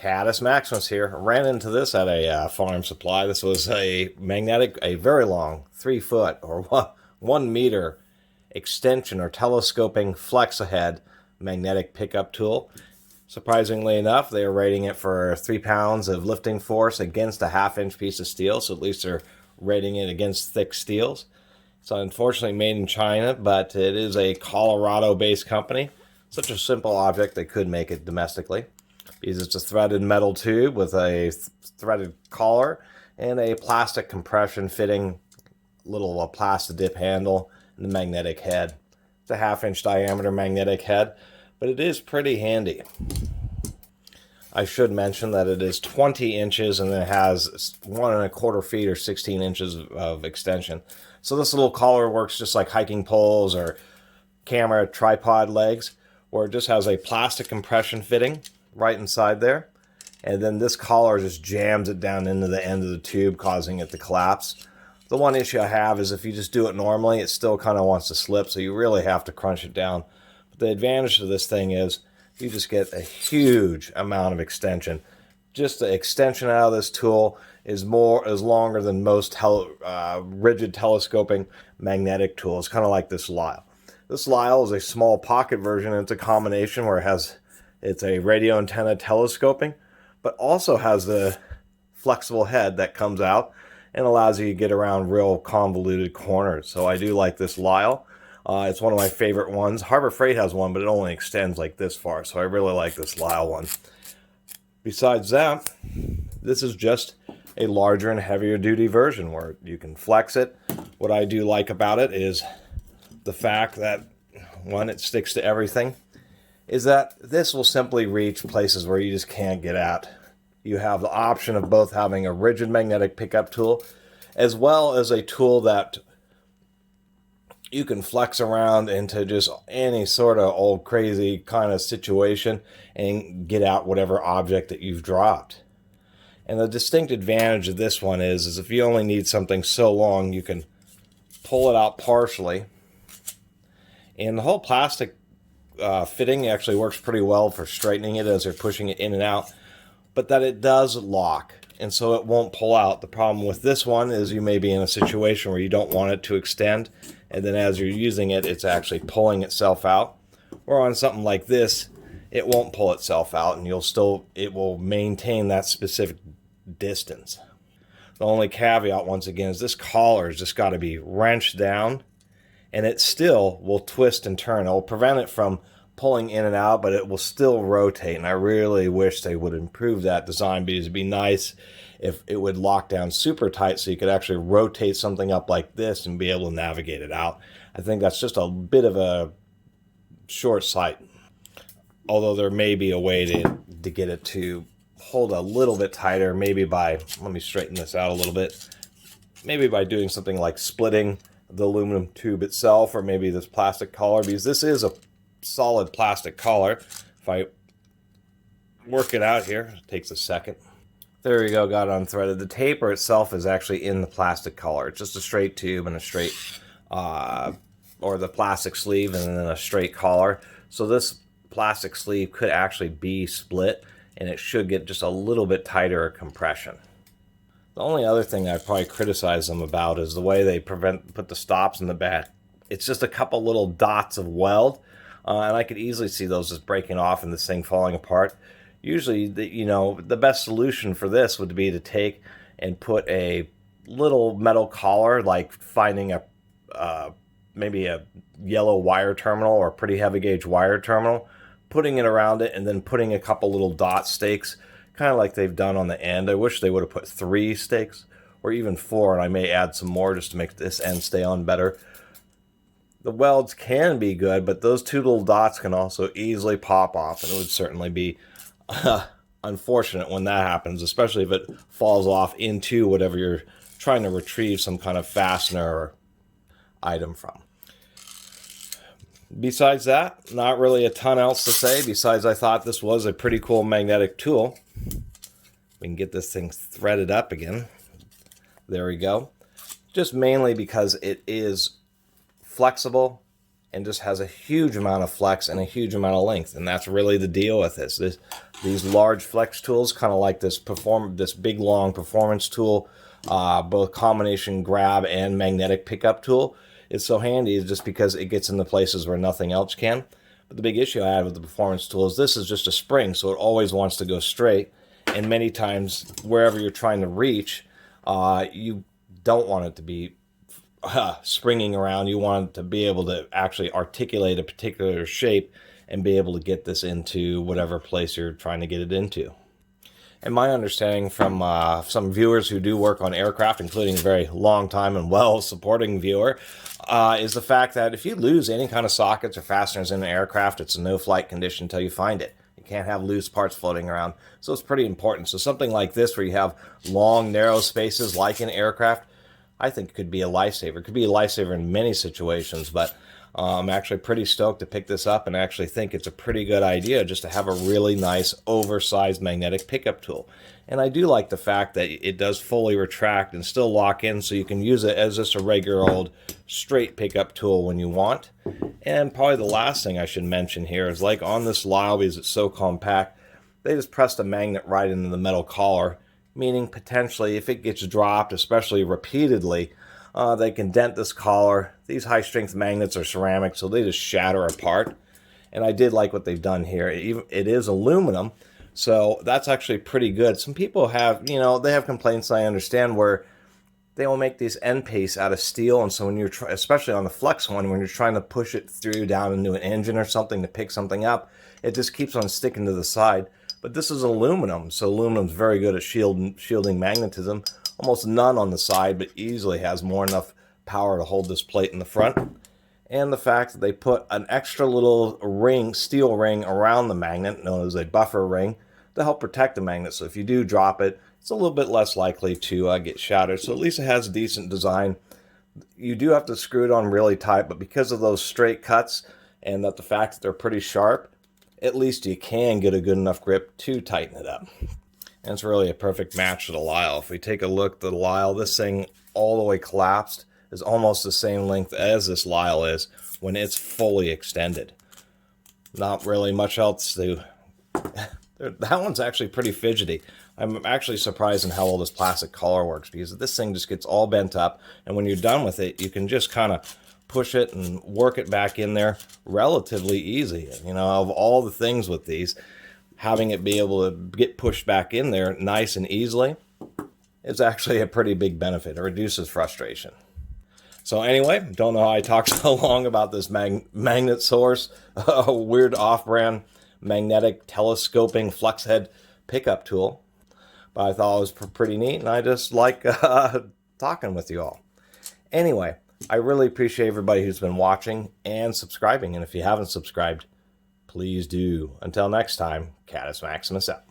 Catus Maximus here. Ran into this at a farm supply. This was a very long 3 foot or 1 meter extension or telescoping flex ahead magnetic pickup tool. Surprisingly enough, they are rating it for 3 pounds of lifting force against a 1/2 inch piece of steel. So at least they're rating it against thick steels. It's unfortunately made in China, but it is a Colorado-based company. Such a simple object, they could make it domestically. Because it's a threaded metal tube with a threaded collar and a plastic compression fitting little plastic dip handle and the magnetic head. It's a 1/2 inch diameter magnetic head, but it is pretty handy. I should mention that it is 20 inches and it has 1¼ feet or 16 inches of extension. So this little collar works just like hiking poles or camera tripod legs, where it just has a plastic compression fitting right inside there. And then this collar just jams it down into the end of the tube, causing it to collapse. The one issue I have is if you just do it normally, it still kind of wants to slip, so you really have to crunch it down. But the advantage of this thing is you just get a huge amount of extension. Just the extension out of this tool is longer than most rigid telescoping magnetic tools, kind of like this Lyle. This Lyle is a small pocket version. It's a combination where it's a radio antenna telescoping, but also has the flexible head that comes out and allows you to get around real convoluted corners. So I do like this Lyle. It's one of my favorite ones. Harbor Freight has one, but it only extends like this far, so I really like this Lyle one. Besides that, this is just a larger and heavier duty version where you can flex it. What I do like about it is the fact that, one, it sticks to everything, is that this will simply reach places where you just can't get at. You have the option of both having a rigid magnetic pickup tool as well as a tool that you can flex around into just any sort of old crazy kind of situation and get out whatever object that you've dropped. And the distinct advantage of this one is if you only need something so long, you can pull it out partially. And the whole plastic fitting actually works pretty well for straightening it as you're pushing it in and out, but that it does lock, and so it won't pull out. The problem with this one is you may be in a situation where you don't want it to extend, and then as you're using it, it's actually pulling itself out. Or on something like this, it won't pull itself out, and it will maintain that specific distance. The only caveat, once again, is this collar has just got to be wrenched down, and it still will twist and turn. It will prevent it from pulling in and out, but it will still rotate, and I really wish they would improve that design, because it'd be nice if it would lock down super tight so you could actually rotate something up like this and be able to navigate it out. I think that's just a bit of a short sight, although there may be a way to get it to hold a little bit tighter, maybe by, let me straighten this out a little bit, maybe by doing something like splitting the aluminum tube itself, or maybe this plastic collar, because this is a solid plastic collar. If I work it out here, it takes a second. There we go, got it unthreaded. The taper itself is actually in the plastic collar. It's just a straight tube and a straight, or the plastic sleeve and then a straight collar. So this plastic sleeve could actually be split, and it should get just a little bit tighter compression. The only other thing I'd probably criticize them about is the way they put the stops in the back. It's just a couple little dots of weld, and I could easily see those just breaking off and this thing falling apart. Usually, the best solution for this would be to take and put a little metal collar, like finding maybe a yellow wire terminal or a pretty heavy gauge wire terminal, putting it around it, and then putting a couple little dot stakes, kind of like they've done on the end. I wish they would have put 3 stakes or even 4, and I may add some more just to make this end stay on better. The welds can be good, but those 2 little dots can also easily pop off, and it would certainly be unfortunate when that happens, especially if it falls off into whatever you're trying to retrieve some kind of fastener or item from. Besides that, not really a ton else to say, besides I thought this was a pretty cool magnetic tool. We can get this thing threaded up again. There we go. Just mainly because it is flexible and just has a huge amount of flex and a huge amount of length. And that's really the deal with this. These large flex tools, kind of like this big long performance tool, both combination grab and magnetic pickup tool. It's so handy just because it gets into places where nothing else can. But the big issue I had with the performance tool is this is just a spring, so it always wants to go straight. And many times, wherever you're trying to reach, you don't want it to be springing around. You want it to be able to actually articulate a particular shape and be able to get this into whatever place you're trying to get it into. And my understanding from some viewers who do work on aircraft, including a very long time and well-supporting viewer, is the fact that if you lose any kind of sockets or fasteners in an aircraft, it's a no-flight condition until you find it. You can't have loose parts floating around. So it's pretty important. So something like this where you have long, narrow spaces like an aircraft, I think could be a lifesaver. It could be a lifesaver in many situations, but I'm actually pretty stoked to pick this up and actually think it's a pretty good idea just to have a really nice oversized magnetic pickup tool. And I do like the fact that it does fully retract and still lock in, so you can use it as just a regular old straight pickup tool when you want. And probably the last thing I should mention here is, like on this Lyle, because it's so compact, they just pressed a magnet right into the metal collar, meaning potentially if it gets dropped, especially repeatedly, they can dent this collar. These high-strength magnets are ceramic, so they just shatter apart. And I did like what they've done here. It is aluminum, so that's actually pretty good. Some people have, they have complaints, I understand, where they will make these end piece out of steel, and so when you're, especially on the flex one, when you're trying to push it through down into an engine or something to pick something up, it just keeps on sticking to the side. But this is aluminum, so aluminum's very good at shielding magnetism. Almost none on the side, but easily has more enough power to hold this plate in the front. And the fact that they put an extra little ring, steel ring around the magnet, known as a buffer ring, to help protect the magnet. So if you do drop it, it's a little bit less likely to get shattered. So at least it has a decent design. You do have to screw it on really tight, but because of those straight cuts and that the fact that they're pretty sharp, at least you can get a good enough grip to tighten it up. And it's really a perfect match to the Lyle. If we take a look at the Lyle, this thing all the way collapsed is almost the same length as this Lyle is when it's fully extended. Not really much else to... That one's actually pretty fidgety. I'm actually surprised in how well this plastic collar works, because this thing just gets all bent up, and when you're done with it, you can just kind of push it and work it back in there relatively easy. Of all the things with these, having it be able to get pushed back in there nice and easily is actually a pretty big benefit. It reduces frustration. So anyway, don't know how I talked so long about this magnet source, a weird off-brand magnetic telescoping flex head pickup tool. But I thought it was pretty neat, and I just like talking with you all. Anyway, I really appreciate everybody who's been watching and subscribing. And if you haven't subscribed, please do. Until next time, Catus Maximus out.